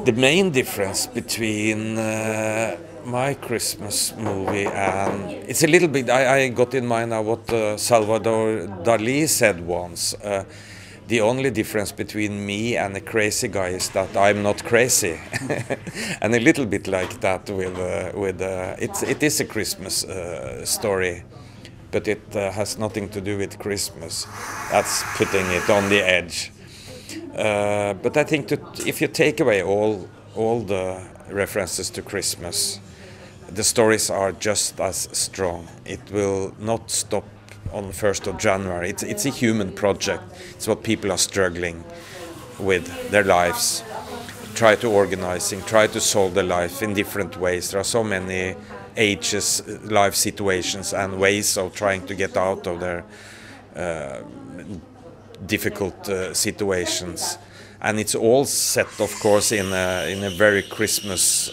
The main difference between my Christmas movie and it's a little bit. I got in mind now what Salvador Dali said once. The only difference between me and a crazy guy is that I'm not crazy, and a little bit like that with it is a Christmas story, but it has nothing to do with Christmas. That's putting it on the edge. But I think that if you take away all the references to Christmas, the stories are just as strong. It will not stop on 1st of January. It's a human project. It's what people are struggling with their lives. Try to organizing, try to solve their life in different ways. There are so many ages, life situations and ways of trying to get out of their difficult situations, and it's all set, of course, in a very Christmas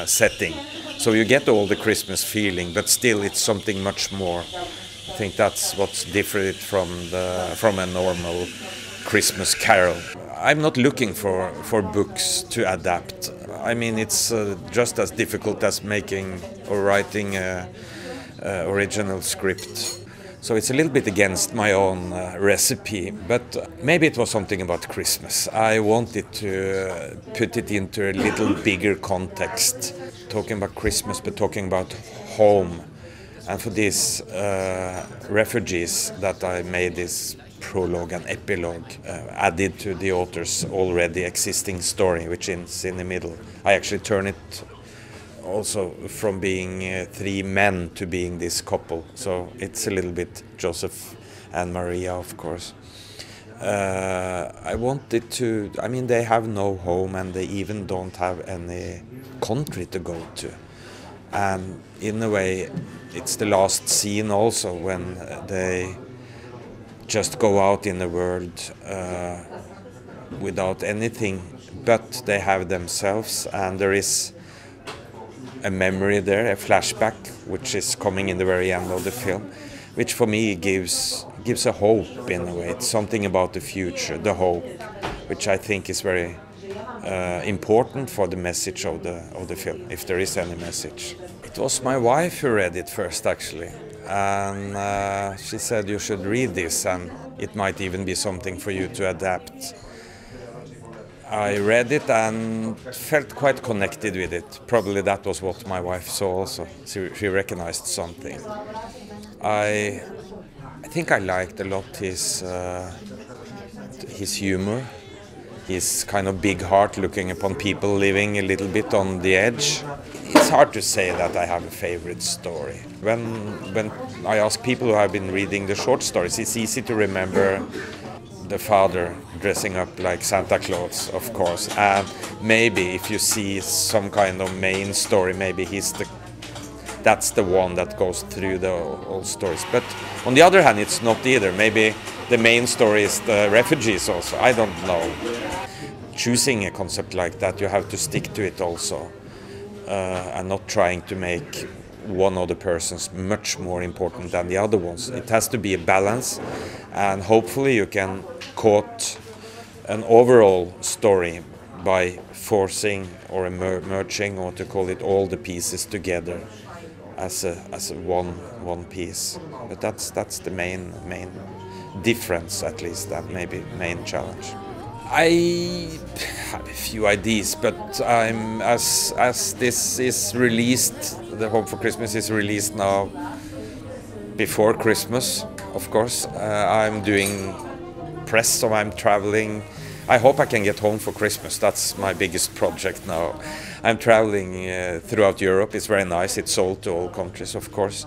setting. So you get all the Christmas feeling, but still, it's something much more. I think that's what's different from a normal Christmas carol. I'm not looking for books to adapt. I mean, it's just as difficult as making or writing a original script. So it's a little bit against my own recipe, but maybe it was something about Christmas. I wanted to put it into a little bigger context, talking about Christmas, but talking about home. And for these refugees that I made this prologue and epilogue added to the author's already existing story, which is in the middle. I actually turn it also from being three men to being this couple. So it's a little bit Joseph and Maria, of course. I wanted to, I mean, they have no home and they even don't have any country to go to. And in a way, it's the last scene also when they just go out in the world without anything, but they have themselves, and there is a memory there, a flashback, which is coming in the very end of the film, which for me gives a hope in a way. It's something about the future, the hope, which I think is very important for the message of the film, if there is any message. It was my wife who read it first, actually, and she said you should read this, and it might even be something for you to adapt. I read it and felt quite connected with it. Probably that was what my wife saw also. She recognized something. I think I liked a lot his humor, his kind of big heart looking upon people living a little bit on the edge. It's hard to say that I have a favorite story. When I ask people who have been reading the short stories, it's easy to remember the father dressing up like Santa Claus, of course, and maybe if you see some kind of main story, maybe that's the one that goes through the whole stories. But on the other hand, it's not either. Maybe the main story is the refugees also. I don't know. Choosing a concept like that, you have to stick to it also, and not trying to make one of the persons much more important than the other ones. It has to be a balance, and hopefully you can quote an overall story by forcing or merging, or to call it, all the pieces together as a one piece. But that's the main difference, at least, and maybe main challenge. I have a few ideas, but I'm as this is released, the Home for Christmas is released now before Christmas, of course. I'm doing press, so I'm traveling. I hope I can get home for Christmas. That's my biggest project now. I'm traveling throughout Europe. It's very nice. It's sold to all countries, of course.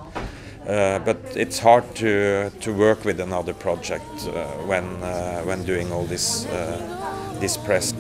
But it's hard to work with another project when doing all this press.